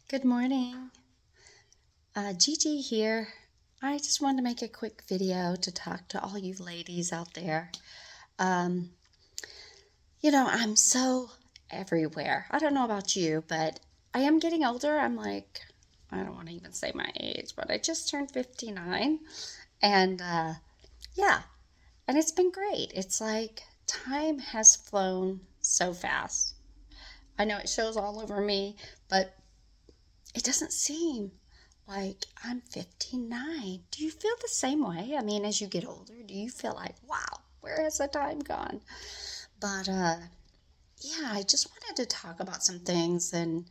Good morning. Gigi here. I just wanted to make a quick video to talk to all you ladies out there. Um, I'm so everywhere. I don't know about you, but I am getting older. I don't want to even say my age, but I just turned 59. And yeah, and it's been great. It's like time has flown so fast. I know it shows all over me, but it doesn't seem like I'm 59. Do you feel the same way? I mean, as you get older, do you feel like, wow, where has the time gone? But yeah, I just wanted to talk about some things and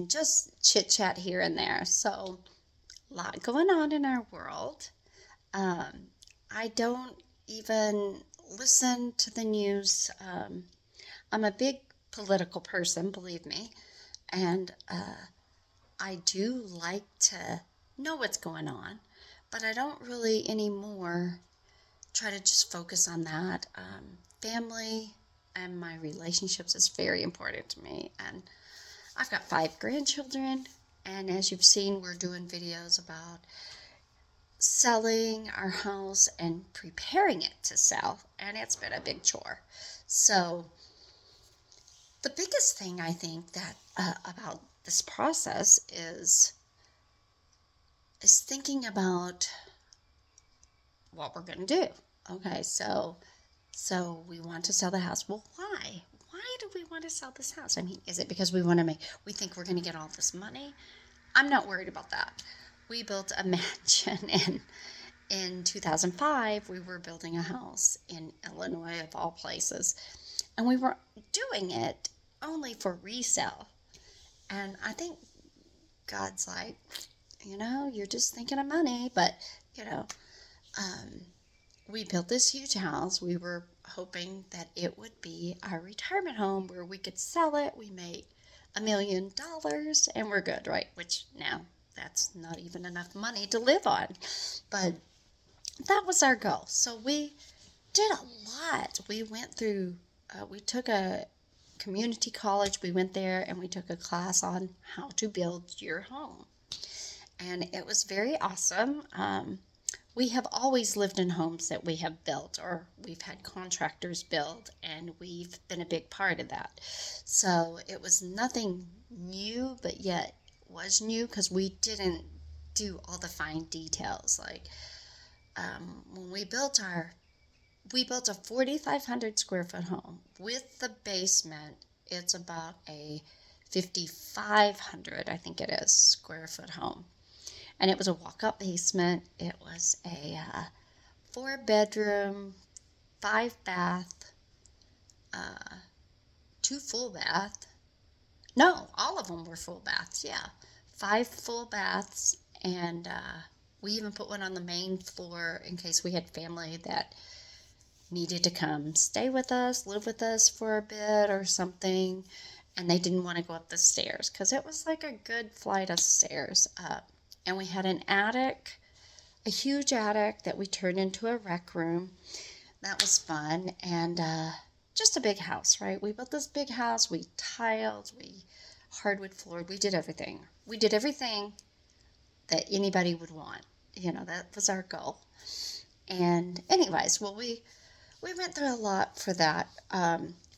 just chit chat here and there. So, a lot going on in our world. Um, I don't even listen to the news. I'm a big political person, believe me, and I do like to know what's going on, but I don't really anymore try to just focus on that. Family and my relationships is very important to me, and I've got 5 grandchildren. And as you've seen, we're doing videos about selling our house and preparing it to sell, and it's been a big chore. So, the biggest thing I think that about this process is thinking about what we're going to do. Okay, so we want to sell the house. Well, why? Why do we want to sell this house? I mean, is it because we think we're going to get all this money? I'm not worried about that. We built a mansion in 2005. We were building a house in Illinois, of all places, and we were doing it only for resale. And I think God's like, you're just thinking of money, but you know, um, we built this huge house. We were hoping that it would be our retirement home where we could sell it. We made $1 million and we're good, right? Which now that's not even enough money to live on. But that was our goal. So we did a lot. We took a community college. We went there and we took a class on how to build your home. And it was very awesome. We have always lived in homes that we have built or we've had contractors build, and we've been a big part of that. So it was nothing new, but yet was new because we didn't do all the fine details. Like when we built a 4,500 square foot home with the basement. It's about a 5,500, I think it is, square foot home, and it was a walk-up basement. It was a 4 bedroom, 5 bath, uh, 2 full bath. No, all of them were full baths. Yeah, 5 full baths, and we even put one on the main floor in case we had family that needed to come stay with us, live with us for a bit or something, and they didn't want to go up the stairs because it was like a good flight of stairs up. And we had an attic, a huge attic that we turned into a rec room. That was fun, and just a big house, right? We built this big house. We tiled, we hardwood floored, we did everything. We did everything that anybody would want. That was our goal. And anyways, well, we went through a lot for that.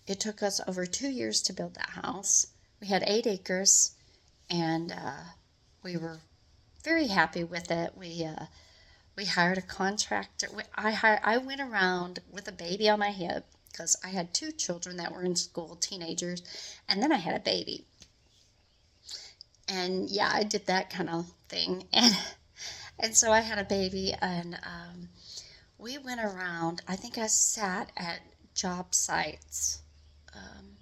It took us over 2 years to build that house. We had 8 acres, and we were very happy with it. We hired a contractor. I went around with a baby on my hip because I had 2 children that were in school, teenagers, and then I had a baby. And yeah, I did that kind of thing, and so I had a baby, and we went around. I think I sat at job sites um,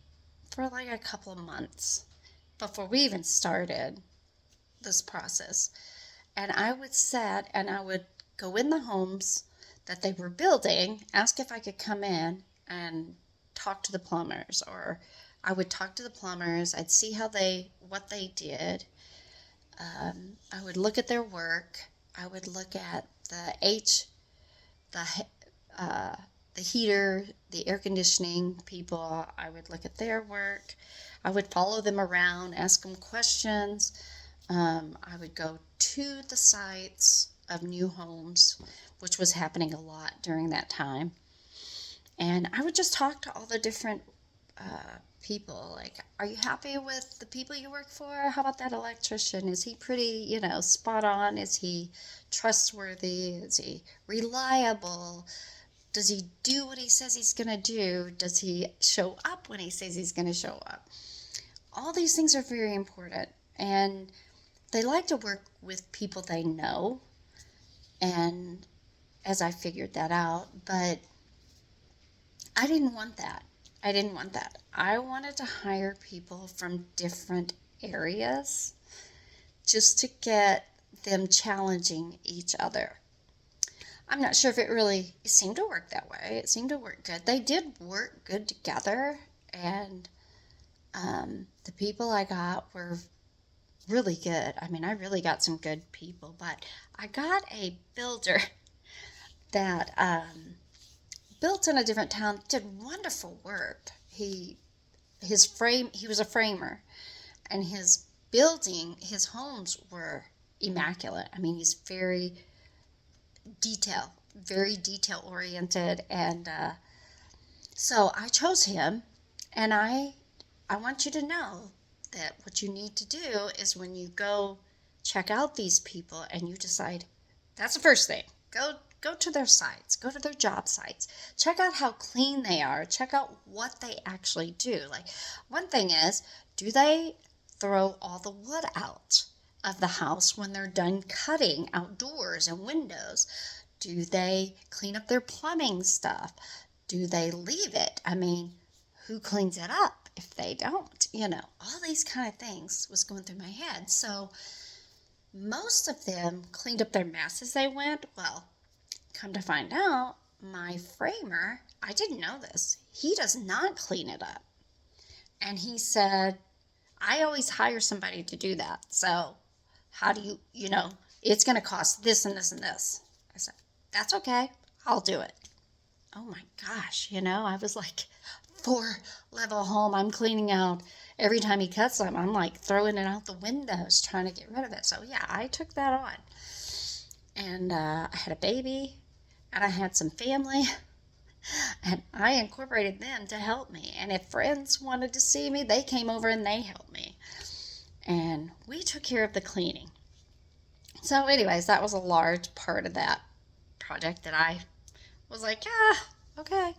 for like a couple of months before we even started this process. And I would sit and I would go in the homes that they were building, ask if I could come in and talk to the plumbers, or I would talk to the plumbers. I'd see what they did. I would look at their work. I would look at the uh, the heater, the air conditioning people. I would look at their work. I would follow them around, ask them questions. I would go to the sites of new homes, which was happening a lot during that time. And I would just talk to all the different people. Like, are you happy with the people you work for? How about that electrician? Is he pretty, spot on? Is he trustworthy? Is he reliable? Does he do what he says he's going to do? Does he show up when he says he's going to show up? All these things are very important. And they like to work with people they know. And as I figured that out, but I didn't want that. I didn't want that. I wanted to hire people from different areas just to get them challenging each other. I'm not sure if it seemed to work that way. It seemed to work good. They did work good together, and the people I got were really good. I mean, I really got some good people, but I got a builder that built in a different town, did wonderful work. He was a framer, and his homes were immaculate. I mean, he's very detail oriented, and so I chose him. And I want you to know that what you need to do is, when you go check out these people and you decide, that's the first thing, go to their sites, go to their job sites, check out how clean they are, check out what they actually do. Like, one thing is, do they throw all the wood out of the house when they're done cutting outdoors and windows? Do they clean up their plumbing stuff? Do they leave it? I mean, who cleans it up if they don't? All these kind of things was going through my head. So most of them cleaned up their mess as they went. Well, come to find out, my framer, I didn't know this, he does not clean it up. And he said, I always hire somebody to do that. So how do you, it's going to cost this and this and this. I said, that's okay. I'll do it. Oh my gosh. I was like, 4-level home I'm cleaning out. Every time he cuts them, I'm like throwing it out the windows, trying to get rid of it. So yeah, I took that on. And I had a baby, and I had some family, and I incorporated them to help me. And if friends wanted to see me, they came over and they helped me. And we took care of the cleaning. So anyways, that was a large part of that project that I was like, okay.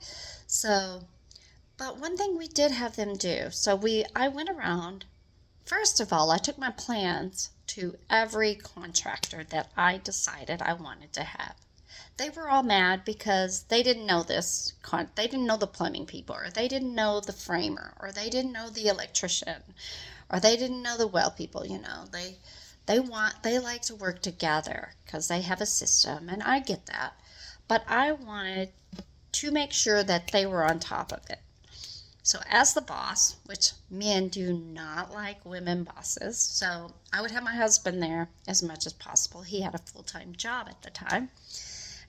So, but one thing we did have them do, I went around. First of all, I took my plans to every contractor that I decided I wanted to have. They were all mad because they didn't know this. They didn't know the plumbing people, or they didn't know the framer, or they didn't know the electrician, or they didn't know the well people. They like to work together because they have a system, and I get that. But I wanted to make sure that they were on top of it. So as the boss, which men do not like women bosses, so I would have my husband there as much as possible. He had a full-time job at the time.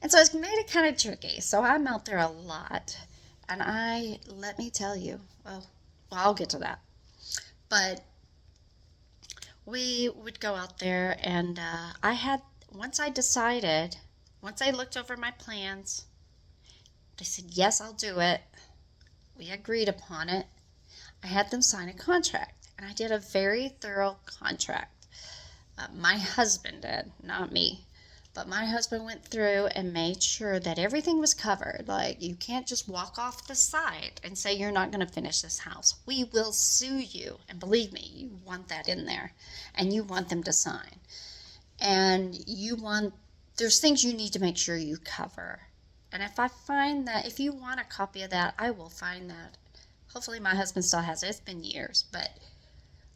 And so it made it kind of tricky. So I'm out there a lot. And let me tell you, well, I'll get to that. But we would go out there, and once I looked over my plans, they said, yes, I'll do it. We agreed upon it. I had them sign a contract, and I did a very thorough contract. My husband did, not me. But my husband went through and made sure that everything was covered. Like, you can't just walk off the site and say you're not going to finish this house. We will sue you. And believe me, you want that in there. And you want them to sign. And there's things you need to make sure you cover. And if you want a copy of that, I will find that. Hopefully my husband still has it. It's been years, but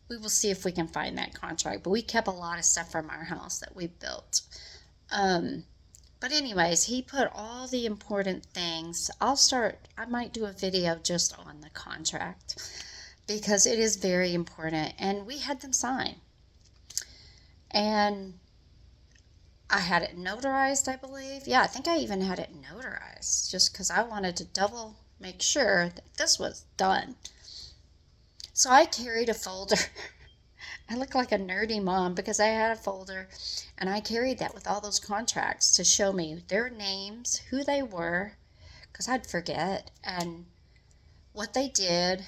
we will see if we can find that contract. But we kept a lot of stuff from our house that we built. But anyways, he put all the important things. I might do a video just on the contract because it is very important. And we had them sign. And I had it notarized, I believe. Yeah, I think I even had it notarized just because I wanted to double make sure that this was done. So I carried a folder I look like a nerdy mom because I had a folder and I carried that with all those contracts to show me their names, who they were, because I'd forget, and what they did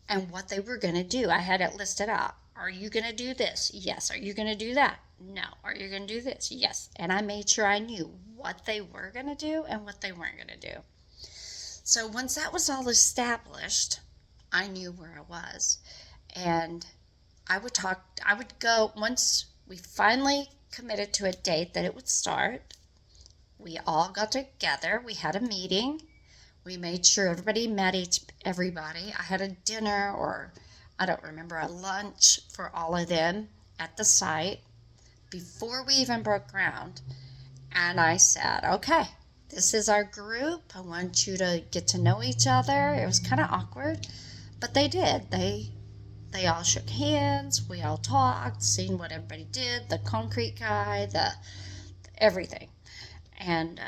and what they were going to do. I had it listed out. Are you going to do this? Yes. Are you going to do that? No. Are you going to do this? Yes. And I made sure I knew what they were going to do and what they weren't going to do. So once that was all established, I knew where I was. And I would go, once we finally committed to a date that it would start, we all got together. We had a meeting. We made sure everybody met everybody. I had a dinner, or I don't remember, a lunch for all of them at the site before we even broke ground. And I said, okay, this is our group. I want you to get to know each other. It was kind of awkward, but they did. They all shook hands. We all talked, seen what everybody did, the concrete guy, the everything. And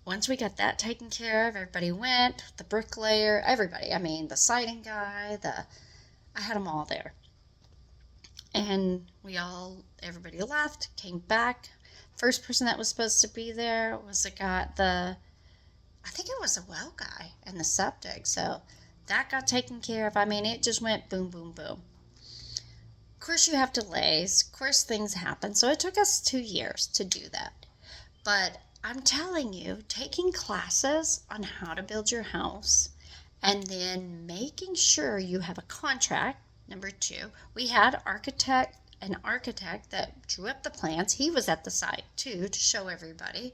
once we got that taken care of, everybody went, the bricklayer, everybody. I mean, the siding guy, I had them all there. And everybody left, came back. First person that was supposed to be there was I think it was the well guy and the septic. So that got taken care of. I mean, it just went boom, boom, boom. Of course, you have delays. Of course, things happen. So it took us 2 years to do that. But I'm telling you, taking classes on how to build your house and then making sure you have a contract. Number 2, we had an architect that drew up the plans. He was at the site too to show everybody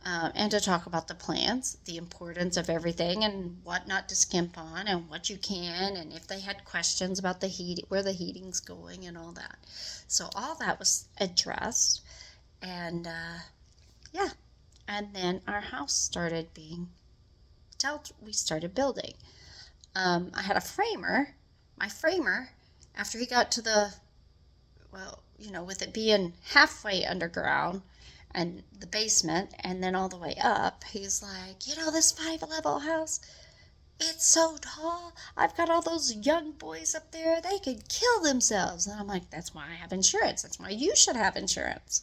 and to talk about the plans, the importance of everything and what not to skimp on and what you can, and if they had questions about the heat, where the heating's going and all that. So all that was addressed, and yeah. And then our house started being built. We started building. I had a framer. My framer, after he got to with it being halfway underground and the basement and then all the way up, he's like, this 5-level house, it's so tall. I've got all those young boys up there. They could kill themselves. And I'm like, that's why I have insurance. That's why you should have insurance.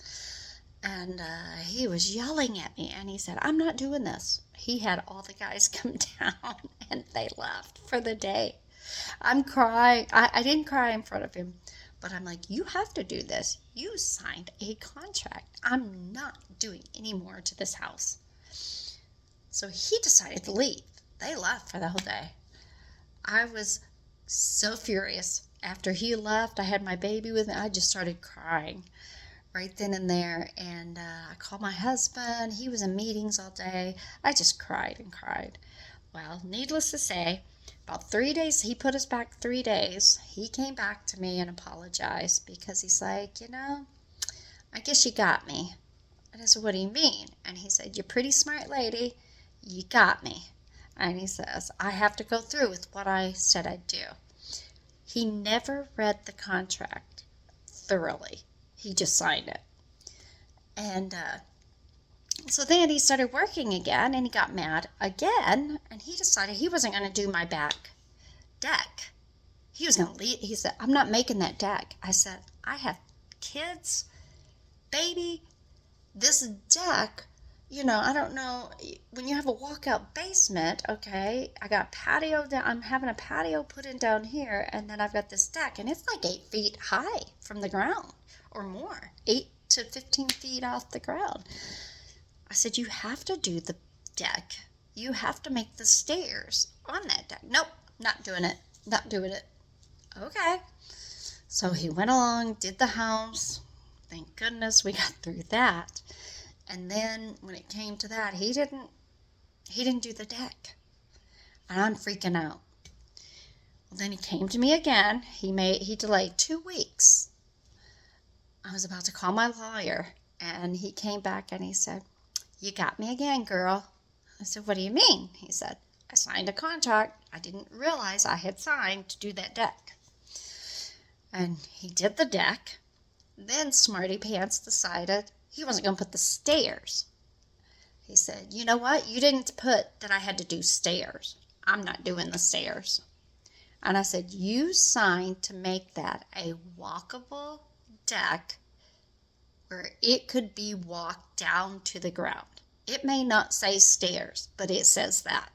And he was yelling at me, and he said, I'm not doing this. He had all the guys come down, and they left for the day. I'm crying. I didn't cry in front of him, but I'm like, you have to do this. You signed a contract. I'm not doing any more to this house. So he decided to leave. They left for the whole day. I was so furious. After he left, I had my baby with me. I just started crying right then and there, and I called my husband. He was in meetings all day. I just cried and cried. Well, needless to say, about 3 days, he put us back 3 days. He came back to me and apologized because he's like, I guess you got me. And I said, what do you mean? And he said, you're a pretty smart lady. You got me. And he says, I have to go through with what I said I'd do. He never read the contract thoroughly. He just signed it. And so then he started working again, and he got mad again, and he decided he wasn't going to do my back deck. He was going to leave. He said, I'm not making that deck. I said, I have kids, baby, this deck, I don't know, when you have a walkout basement, okay, I got patio down, I'm having a patio put in down here, and then I've got this deck, and it's like 8 feet high from the ground. Or more, 8 to 15 feet off the ground. I said, you have to do the deck. You have to make the stairs on that deck. Nope, not doing it. Not doing it. Okay. So he went along, did the house. Thank goodness we got through that. And then when it came to that, he didn't do the deck. And I'm freaking out. Well, then he came to me again. He delayed 2 weeks. I was about to call my lawyer, and he came back and he said, you got me again, girl. I said, what do you mean? He said, I signed a contract. I didn't realize I had signed to do that deck. And he did the deck. Then Smarty Pants decided he wasn't going to put the stairs. He said, you know what? You didn't put that I had to do stairs. I'm not doing the stairs. And I said, you signed to make that a walkable deck where it could be walked down to the ground. It may not say stairs, but it says that.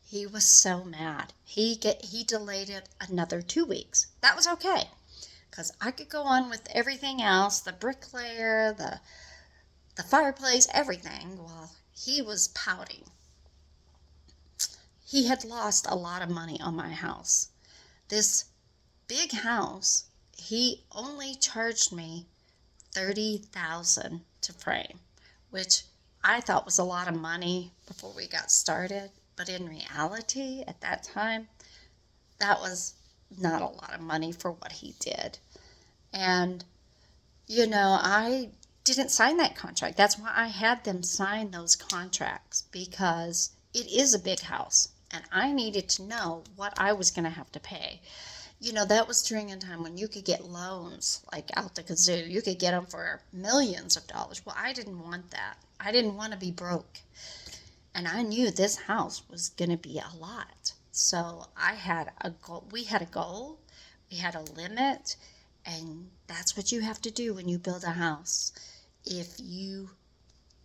He was so mad. He delayed it another 2 weeks. That was okay, because I could go on with everything else, the bricklayer, the fireplace, everything, while he was pouting. He had lost a lot of money on my house. This big house, he only charged me $30,000 to frame, which I thought was a lot of money before we got started. But in reality, at that time, that was not a lot of money for what he did. And, I didn't sign that contract. That's why I had them sign those contracts, because it is a big house and I needed to know what I was going to have to pay. That was during a time when you could get loans like out the kazoo. You could get them for millions of dollars. Well, I didn't want that. I didn't want to be broke. And I knew this house was going to be a lot. So I had a goal. We had a goal. We had a limit. And that's what you have to do when you build a house. If you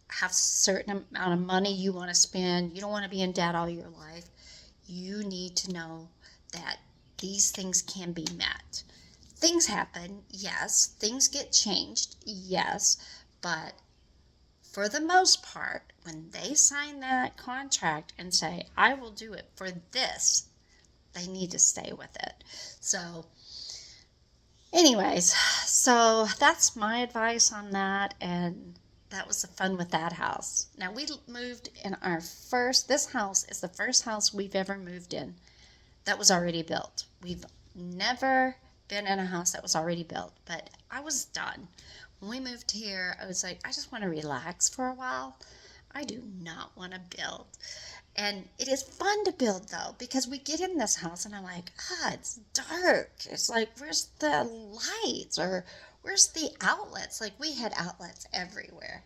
have a certain amount of money you want to spend, you don't want to be in debt all your life, you need to know that these things can be met. Things happen, yes. Things get changed, yes. But for the most part, when they sign that contract and say, I will do it for this, they need to stay with it. So anyways, so that's my advice on that, and that was the fun with that house. Now, we moved in this house is the first house we've ever moved in that was already built. We've never been in a house that was already built, but I was done. When we moved here, I was like, I just want to relax for a while. I do not want to build. And it is fun to build, though, because we get in this house and I'm like, it's dark. It's like, where's the lights? Or where's the outlets? Like, we had outlets everywhere.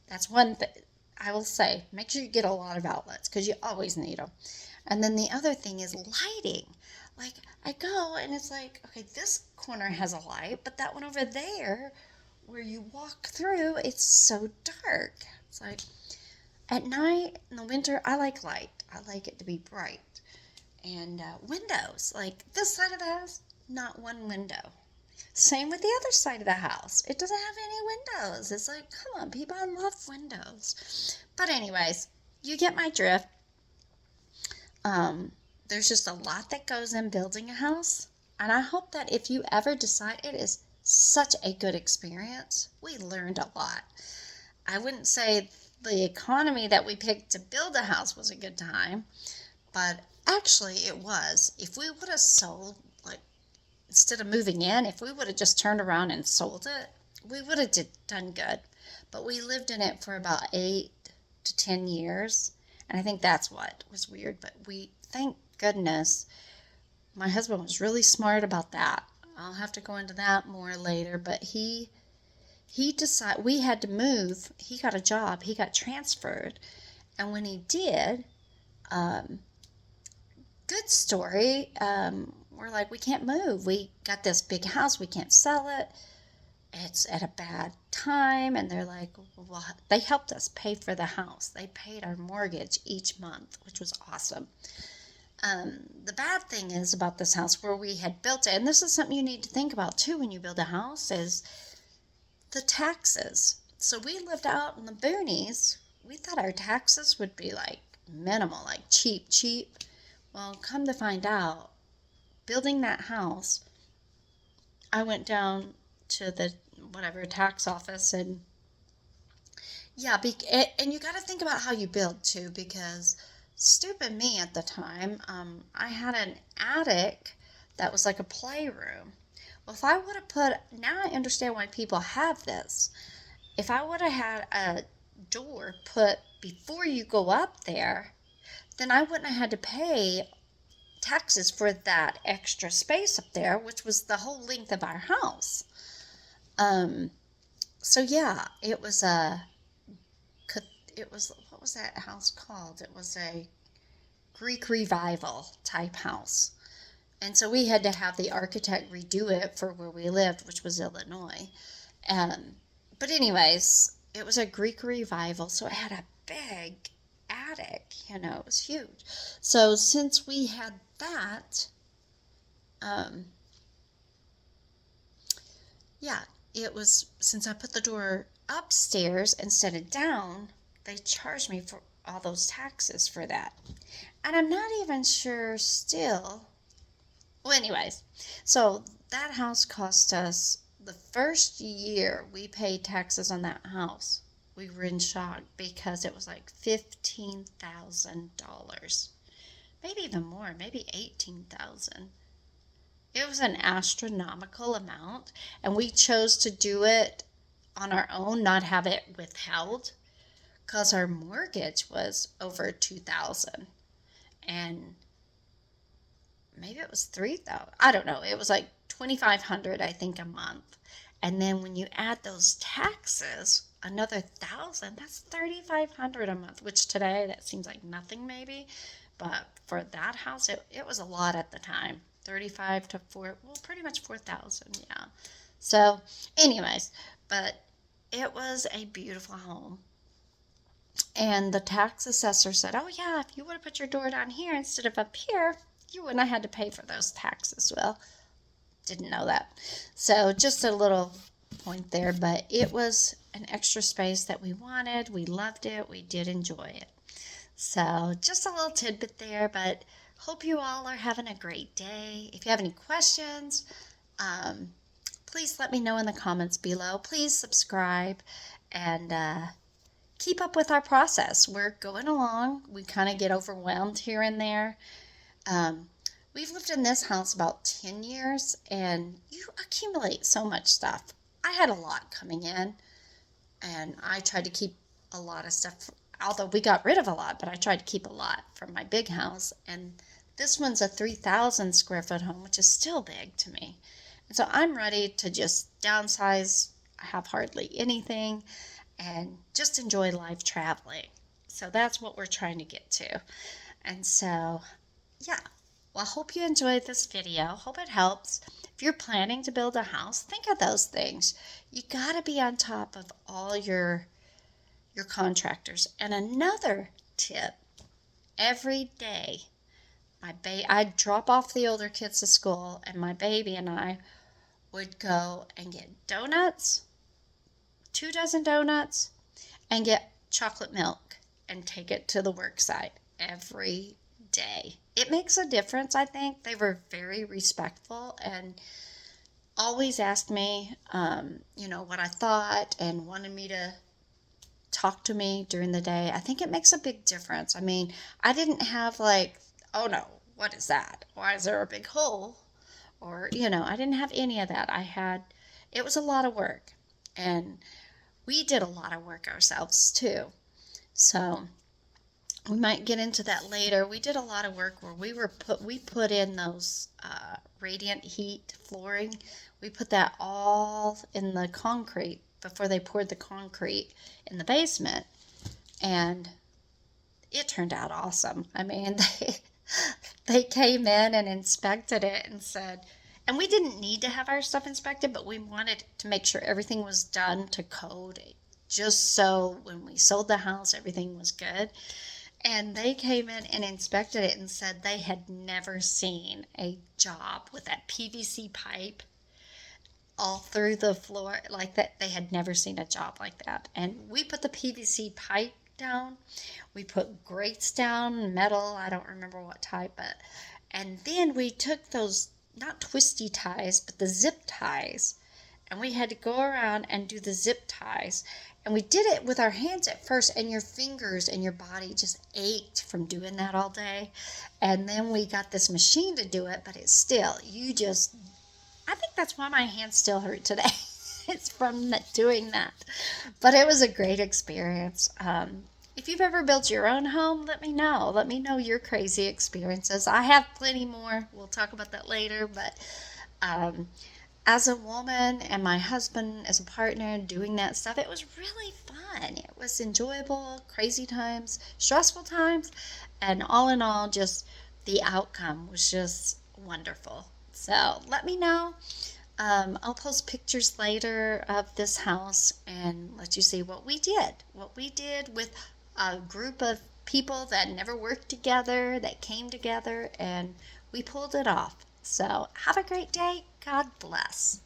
That's one thing I will say. Make sure you get a lot of outlets, because you always need them. And then the other thing is lighting. Like, I go and it's like, okay, this corner has a light, but that one over there where you walk through, it's so dark. It's like, at night, in the winter, I like light. I like it to be bright. And windows, like this side of the house, not one window. Same with the other side of the house. It doesn't have any windows. It's like, come on, people, I love windows. But anyways, you get my drift. There's just a lot that goes in building a house. And I hope that if you ever decide, it is such a good experience. We learned a lot. I wouldn't say the economy that we picked to build a house was a good time, but actually it was. If we would have sold, like, instead of moving in, if we would have just turned around and sold it, we would have done good. But we lived in it for about 8 to 10 years, and I think that's what was weird. But thank goodness, my husband was really smart about that. I'll have to go into that more later, but he decided we had to move. He got a job. He got transferred. And when he did, good story, we're like, we can't move. We got this big house. We can't sell it. It's at a bad time. And they're like, well, they helped us pay for the house. They paid our mortgage each month, which was awesome. The bad thing is about this house where we had built it, and this is something you need to think about too when you build a house, is the taxes. So we lived out in the boonies. We thought our taxes would be like minimal, like cheap. Well, come to find out, building that house, I went down to the tax office, and and you got to think about how you build too, because stupid me at the time, I had an attic that was like a playroom. Well, if I would have now I understand why people have this. If I would have had a door put before you go up there, then I wouldn't have had to pay taxes for that extra space up there, which was the whole length of our house. So yeah, it was, what was that house called? It was a Greek revival type house. And so we had to have the architect redo it for where we lived, which was Illinois. Um, but anyways, it was a Greek revival, so it had a big attic, it was huge. So since we had that, um, yeah, it was, since I put the door upstairs instead of down, they charged me for all those taxes for that. And I'm not even sure still. Well, anyways, so that house cost us, the first year we paid taxes on that house, we were in shock because it was like $15,000. Maybe even more, maybe 18,000. It was an astronomical amount, and we chose to do it on our own, not have it withheld, because our mortgage was over 2,000, and maybe it was 3,000. I don't know. It was like 2,500, I think, a month. And then when you add those taxes, another 1,000, that's 3,500 a month, which today that seems like nothing maybe. But for that house, it was a lot at the time. 35 to 4, well, pretty much 4,000, yeah. So, anyways, but it was a beautiful home. And the tax assessor said, oh, yeah, if you would have put your door down here instead of up here, you wouldn't have had to pay for those taxes. Well, didn't know that. So just a little point there, but it was an extra space that we wanted. We loved it. We did enjoy it. So just a little tidbit there, but hope you all are having a great day. If you have any questions, please let me know in the comments below. Please subscribe and keep up with our process. We're going along. We kind of get overwhelmed here and there. We've lived in this house about 10 years, and you accumulate so much stuff. I had a lot coming in, and I tried to keep a lot of stuff, although we got rid of a lot, but I tried to keep a lot from my big house. And this one's a 3,000 square foot home, which is still big to me. And so I'm ready to just downsize. I have hardly anything and just enjoy life traveling. So that's what we're trying to get to. And so, yeah. Well, I hope you enjoyed this video. Hope it helps. If you're planning to build a house, think of those things. You got to be on top of all your contractors. And another tip, every day, I'd drop off the older kids to school, and my baby and I would go and get donuts, 2 dozen donuts, and get chocolate milk and take it to the work site every day. It makes a difference, I think. They were very respectful and always asked me, what I thought and wanted me to talk to me during the day. I think it makes a big difference. I mean, I didn't have like, oh no, what is that? Why is there a big hole? Or, I didn't have any of that. It was a lot of work. And we did a lot of work ourselves too. So we might get into that later. We did a lot of work where we put in those radiant heat flooring. We put that all in the concrete before they poured the concrete in the basement, and it turned out awesome. I mean, they came in and inspected it and said, and we didn't need to have our stuff inspected, but we wanted to make sure everything was done to code, just so when we sold the house, everything was good. And they came in and inspected it and said they had never seen a job with that PVC pipe all through the floor like that. They had never seen a job like that. And we put the PVC pipe down. We put grates down, metal, I don't remember what type, and then we took those, not twisty ties, but the zip ties, and we had to go around and do the zip ties. And we did it with our hands at first, and your fingers and your body just ached from doing that all day. And then we got this machine to do it, but it's still, I think that's why my hands still hurt today. It's from doing that. But it was a great experience. If you've ever built your own home, let me know. Let me know your crazy experiences. I have plenty more. We'll talk about that later, but as a woman and my husband as a partner doing that stuff, it was really fun. It was enjoyable, crazy times, stressful times, and all in all, just the outcome was just wonderful. So let me know. I'll post pictures later of this house and let you see what we did. What we did with a group of people that never worked together, that came together, and we pulled it off. So have a great day. God bless.